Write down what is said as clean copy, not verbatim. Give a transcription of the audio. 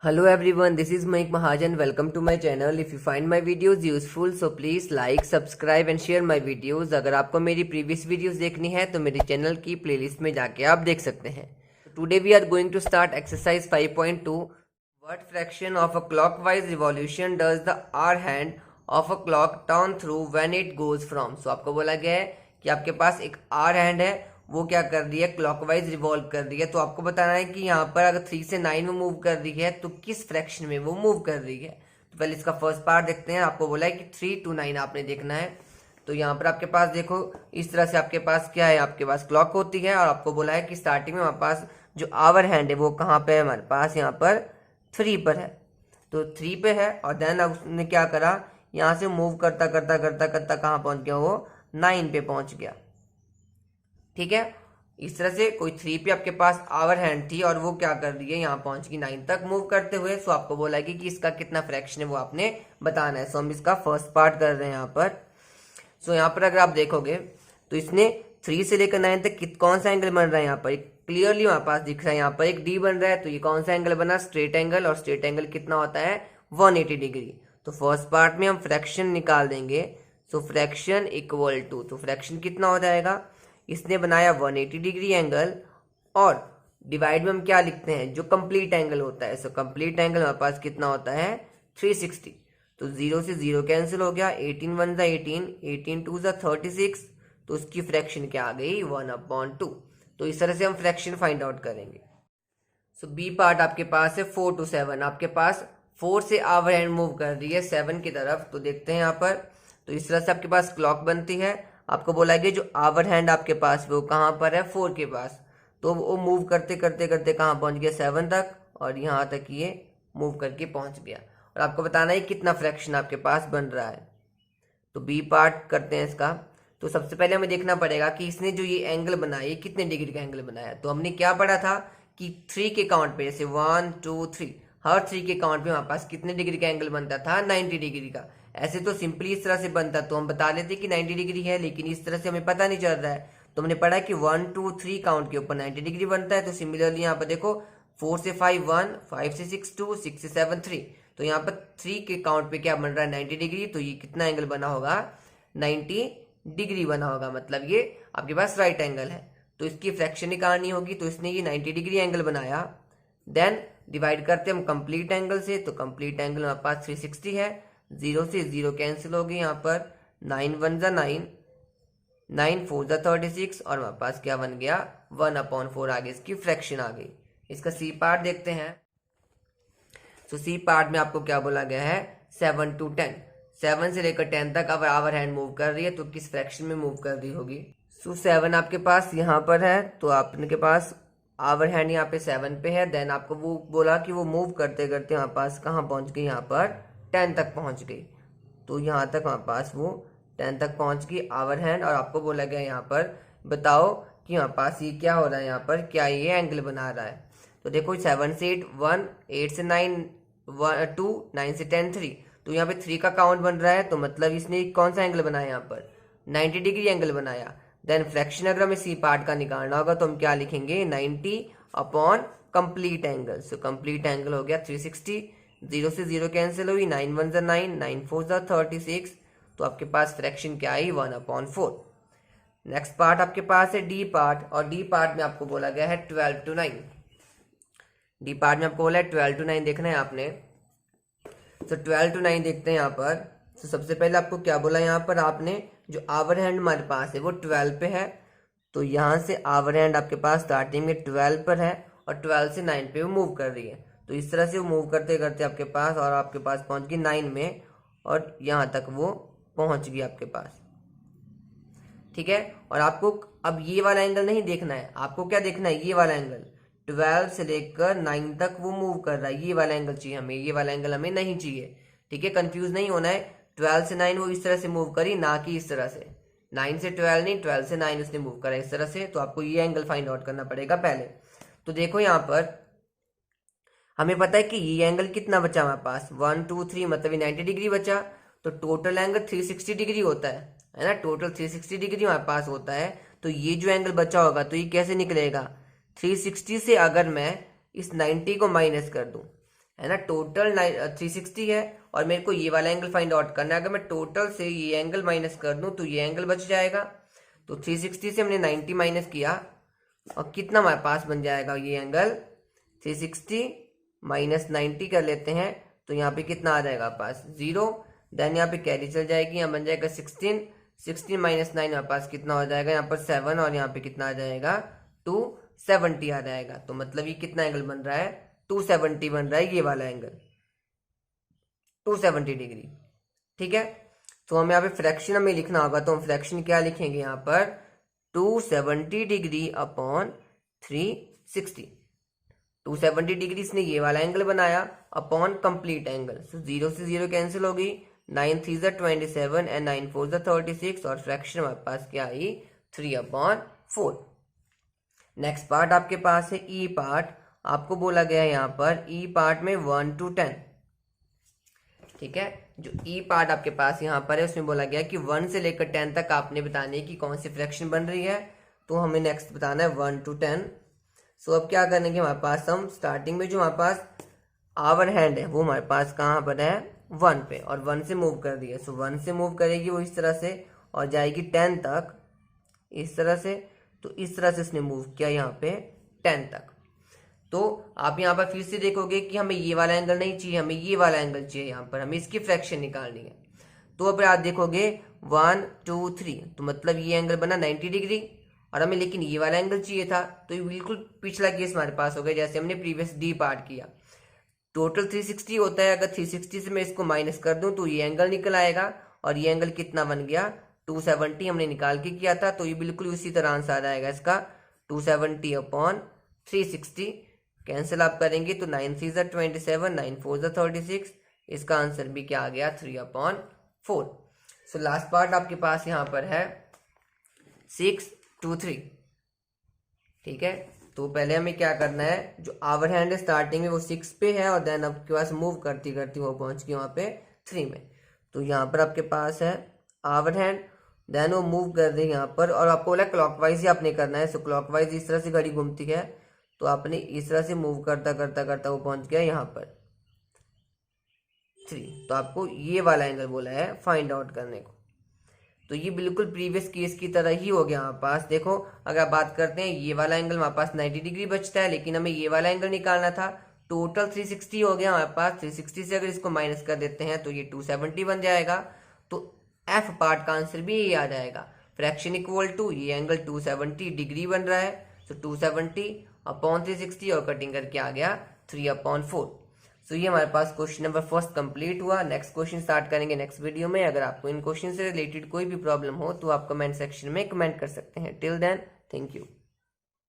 Hello everyone, this is Mike Mahajan. Welcome to my channel. If you find my videos useful, so please like, subscribe and share my videos. अगर आपको मेरी previous videos देखनी है तो मेरे channel की playlist में जाके आप देख सकते हैं. Today we are going to start exercise 5.2. What fraction of a clockwise revolution does the hour hand of a clock turn through when it goes from? So आपको बोला गया है कि आपके पास एक hour hand है, वो क्या कर रही है, क्लॉकवाइज रिवॉल्व कर रही है. तो आपको बताना है कि यहाँ पर अगर 3 से 9 में मूव कर रही है तो किस फ्रैक्शन में वो मूव कर रही है. तो पहले इसका फर्स्ट पार्ट देखते हैं. आपको बोला है कि 3 to 9 आपने देखना है. तो यहाँ पर आपके पास देखो इस तरह से आपके पास क्या है, आपके पास क्लॉक होती है और आपको बोला है कि स्टार्टिंग में हमारे पास जो आवर हैंड है वो कहाँ पे है, हमारे पास यहाँ पर 3 पर है. तो 3 पे है और देन उसने क्या करा, यहाँ से मूव करता करता करता करता कहाँ पहुंच गया, वो 9 पे पहुंच गया. ठीक है, इस तरह से कोई 3 पे आपके पास आवर हैंड थी और वो क्या कर रही है, यहाँ पहुंच गई 9 तक मूव करते हुए. सो आपको बोला है कि इसका कितना फ्रैक्शन है वो आपने बताना है. सो हम इसका फर्स्ट पार्ट कर रहे हैं यहाँ पर. सो यहाँ पर अगर आप देखोगे तो इसने 3 से लेकर 9 तक कौन सा एंगल बन रहा है, यहाँ पर क्लियरली हमारे पास दिख रहा है, यहाँ पर एक डी बन रहा है. तो ये कौन सा एंगल बना, स्ट्रेट एंगल. और स्ट्रेट एंगल कितना होता है, 180 डिग्री. तो फर्स्ट पार्ट में हम फ्रैक्शन निकाल देंगे. सो फ्रैक्शन इक्वल टू, तो फ्रैक्शन कितना हो जाएगा, इसने बनाया 180 डिग्री एंगल और डिवाइड में हम क्या लिखते हैं, जो कंप्लीट एंगल होता है. सो कंप्लीट एंगल हमारे पास कितना होता है, 360. तो 0 से 0 कैंसिल हो गया, 18 1 ज़ा 18, 18 2 ज़ा 36. तो उसकी फ्रैक्शन क्या आ गई, 1/2. तो इस तरह से हम फ्रैक्शन फाइंड आउट करेंगे. सो बी पार्ट आपके पास है 4 to 7. आपके पास 4 से आवर हैंड मूव कर रही है 7 की तरफ. तो देखते हैं यहाँ पर. तो इस तरह से आपके पास क्लॉक बनती है. आपको बोला है कि जो आवर हैंड आपके पास वो कहाँ पर है, 4 के पास. तो वो मूव करते करते करते कहाँ पहुंच गया, 7 तक. और यहाँ तक ये मूव करके पहुंच गया. और आपको बताना है कितना फ्रैक्शन आपके पास बन रहा है. तो बी पार्ट करते हैं इसका. तो सबसे पहले हमें देखना पड़ेगा कि इसने जो ये एंगल बनाया ये कितने डिग्री का एंगल बनाया. तो हमने क्या पढ़ा था कि 3 के काउंट पे, जैसे 1 2 3, हर 3 के काउंट पे हमारे पास कितने डिग्री का एंगल बनता था, 90 डिग्री का. ऐसे तो सिंपली इस तरह से बनता तो हम बता लेते कि 90 डिग्री है, लेकिन इस तरह से हमें पता नहीं चल रहा है. तो हमने पढ़ा कि 1 2 3 काउंट के ऊपर 90 डिग्री बनता है. तो सिमिलरली यहाँ पर देखो 4 से 5 1, 5 से 6 2, 6 से 7 3. तो यहाँ पर 3 के काउंट पे क्या बन रहा है, 90 डिग्री. तो ये कितना एंगल बना होगा, 90 डिग्री बना होगा. मतलब ये आपके पास राइट एंगल है. तो इसकी फ्रैक्शन निकालनी होगी. तो इसने ये 90 डिग्री एंगल बनाया. देन डिवाइड करते हम कंप्लीट एंगल से. तो कंप्लीट एंगल हमारे पास 360 है. 0 से 0 कैंसिल हो गई, यहाँ पर 9 1 ज़ा 9, 9 4 ज़ा 36. और हमारे पास क्या बन गया, 1/4 आगे इसकी फ्रैक्शन आ गई. इसका सी पार्ट देखते हैं. तो सी पार्ट में आपको क्या बोला गया है, 7 to 10. 7 से लेकर 10 तक अब आवर हैंड मूव कर रही है. तो किस फ्रैक्शन में मूव कर रही होगी. सो 7 आपके पास यहाँ पर है. तो आपके पास आवर हैंड यहाँ पे 7 पे है. देन आपको वो बोला कि वो मूव करते करते हमारे पास कहाँ पहुँच गई, यहाँ पर 10 तक पहुँच गई. तो यहाँ तक हमारे पास वो 10 तक पहुँच गई आवर हैंड. और आपको बोला गया यहाँ पर बताओ कि हमारे पास ये क्या हो रहा है, यहाँ पर क्या ये एंगल बना रहा है. तो देखो 7 से 8 1, 8 से 9 2, 9 से 10 3. तो यहाँ पे 3 का काउंट बन रहा है. तो मतलब इसने कौन सा एंगल बनाया, यहाँ पर 90 डिग्री एंगल बनाया. देन फ्रैक्शन अगर हमें सी पार्ट का निकालना होगा तो हम क्या लिखेंगे, 90 upon complete angle. So complete angle हो गया 360. 0 से 0 कैंसिल हुई, 9 1 ज़ा 9, 9 4 ज़ा 36. तो आपके पास फ्रैक्शन क्या आई, 1/4. नेक्स्ट पार्ट आपके पास है डी पार्ट. और डी पार्ट में आपको बोला गया है 12 to 9. डी पार्ट में आपको बोला है 12 to 9 देखना है आपने. तो 12 to 9 देखते हैं यहाँ पर. तो सबसे पहले आपको क्या बोला, यहाँ पर आपने जो आवर हैंड हमारे पास है वो 12 पे है. तो यहाँ से आवर हैंड आपके पास स्टार्टिंग में 12 पर है और 12 से 9 पे वो मूव कर रही है. तो इस तरह से वो मूव करते करते आपके पास, और आपके पास पहुँच गई 9 में. और यहाँ तक वो पहुँच गई आपके पास. ठीक है, और आपको अब ये वाला एंगल नहीं देखना है, आपको क्या देखना है, ये वाला एंगल. 12 से लेकर 9 तक वो मूव कर रहा है, ये वाला एंगल चाहिए हमें, ये वाला एंगल हमें नहीं चाहिए. ठीक है, कंफ्यूज नहीं होना है. 12 से 9 वो इस तरह से मूव करी, ना कि इस तरह से. 9 से 12 नहीं, 12 से 9 उसने मूव करा इस तरह से. तो आपको ये एंगल फाइंड आउट करना पड़ेगा पहले. तो देखो यहाँ पर हमें पता है कि ये एंगल कितना बचा हमारे पास, 1 2 3, मतलब 90 डिग्री बचा. तो टोटल एंगल 360 डिग्री होता है ना, टोटल 360 डिग्री हमारे पास होता है. तो ये जो एंगल बचा होगा तो ये कैसे निकलेगा, 360 से अगर मैं इस 90 को माइनस कर दूं, है ना। टोटल 360 है और मेरे को ये वाला एंगल फाइंड आउट करना है। अगर मैं टोटल से ये एंगल माइनस कर दूं तो ये एंगल बच जाएगा। तो 360 से हमने 90 माइनस किया और कितना हमारे पास बन जाएगा ये एंगल 360 माइनस 90 कर लेते हैं तो यहाँ पे कितना आ जाएगा पास 0। देन यहाँ पे कैरी चल जाएगी, यहाँ बन जाएगा 16 माइनस 9 हमारे पास कितना हो जाएगा यहाँ पर 7 और यहाँ पे कितना आ जाएगा 270 आ जाएगा। तो मतलब ये कितना एंगल बन रहा है 270 बन रहा है ये वाला एंगल 270 डिग्री। ठीक है, तो हमें यहाँ पे फ्रैक्शन हमें लिखना होगा तो हम फ्रैक्शन क्या लिखेंगे यहाँ पर 270 डिग्री अपॉन 360। 270 डिग्री इसने ये वाला एंगल बनाया अपॉन कंप्लीट एंगल। सो 0 से 0 कैंसिल होगी, 9 3 27 एंड 9 4 36 और फ्रैक्शन हमारे पास क्या आई 3/4। नेक्स्ट पार्ट आपके पास है ई पार्ट। आपको बोला गया है यहाँ पर ई पार्ट में 1 to 10। ठीक है, जो ई पार्ट आपके पास यहाँ पर है उसमें बोला गया कि 1 से लेकर 10 तक आपने बताने है कि कौन सी फ्रैक्शन बन रही है। तो हमें नेक्स्ट बताना है 1 to 10। सो अब क्या करेंगे, हमारे पास हम स्टार्टिंग में जो हमारे पास आवर हैंड है वो हमारे पास कहाँ पर है 1 पे और 1 से मूव कर दिया। सो 1 से मूव करेगी वो इस तरह से और जाएगी 10 तक इस तरह से। तो इस तरह से इसने मूव किया यहाँ पे 10 तक। तो आप यहाँ पर फिर से देखोगे कि हमें ये वाला एंगल नहीं चाहिए, हमें ये वाला एंगल चाहिए। यहाँ पर हमें इसकी फ्रैक्शन निकालनी है। तो अब आप देखोगे 1 2 3 तो मतलब ये एंगल बना 90 डिग्री और हमें लेकिन ये वाला एंगल चाहिए था। तो ये बिल्कुल पिछला केस हमारे पास हो गया जैसे हमने प्रीवियस डी पार्ट किया। टोटल 360 होता है, अगर 360 से मैं इसको माइनस कर दूं तो ये एंगल निकल आएगा और ये एंगल कितना बन गया 270 हमने निकाल के किया था। तो ये बिल्कुल उसी तरह आंसर आ जाएगा इसका 270 अपॉन 360। कैंसिल आप करेंगे तो 9 3 27 9 4 36। इसका आंसर भी क्या आ गया 3/4। सो लास्ट पार्ट आपके पास यहाँ पर है 6 2 3। ठीक है, तो पहले हमें क्या करना है, जो आवर हैंड है स्टार्टिंग में वो 6 पे है और देन आपके पास मूव करती करती वो पहुंच गई वहां पे 3 में। तो यहाँ पर आपके पास है आवर हैंड, देन वो मूव कर रही है यहाँ पर और आपको बोला क्लॉकवाइज ही आपने करना है। सो क्लॉकवाइज इस तरह से घड़ी घूमती है तो आपने इस तरह से मूव करता करता करता वो पहुंच गया यहाँ पर 3। तो आपको ये वाला एंगल बोला है फाइंड आउट करने को। तो ये बिल्कुल प्रीवियस केस की तरह ही हो गया हमारे पास। देखो अगर आप बात करते हैं ये वाला एंगल हमारे पास 90 डिग्री बचता है लेकिन हमें ये वाला एंगल निकालना था। टोटल 360 हो गया हमारे पास। 360 से अगर इसको माइनस कर देते हैं तो ये 270 बन जाएगा। तो एफ पार्ट का आंसर भी ये आ जाएगा। फ्रैक्शन इक्वल टू ये एंगल 270 डिग्री बन रहा है। तो 270 अपॉन 360 और कटिंग करके आ गया 3/4। सो ये हमारे पास क्वेश्चन नंबर फर्स्ट कंप्लीट हुआ। नेक्स्ट क्वेश्चन स्टार्ट करेंगे नेक्स्ट वीडियो में। अगर आपको इन क्वेश्चन से रिलेटेड कोई भी प्रॉब्लम हो तो आप कमेंट सेक्शन में कमेंट कर सकते हैं। Till then thank you.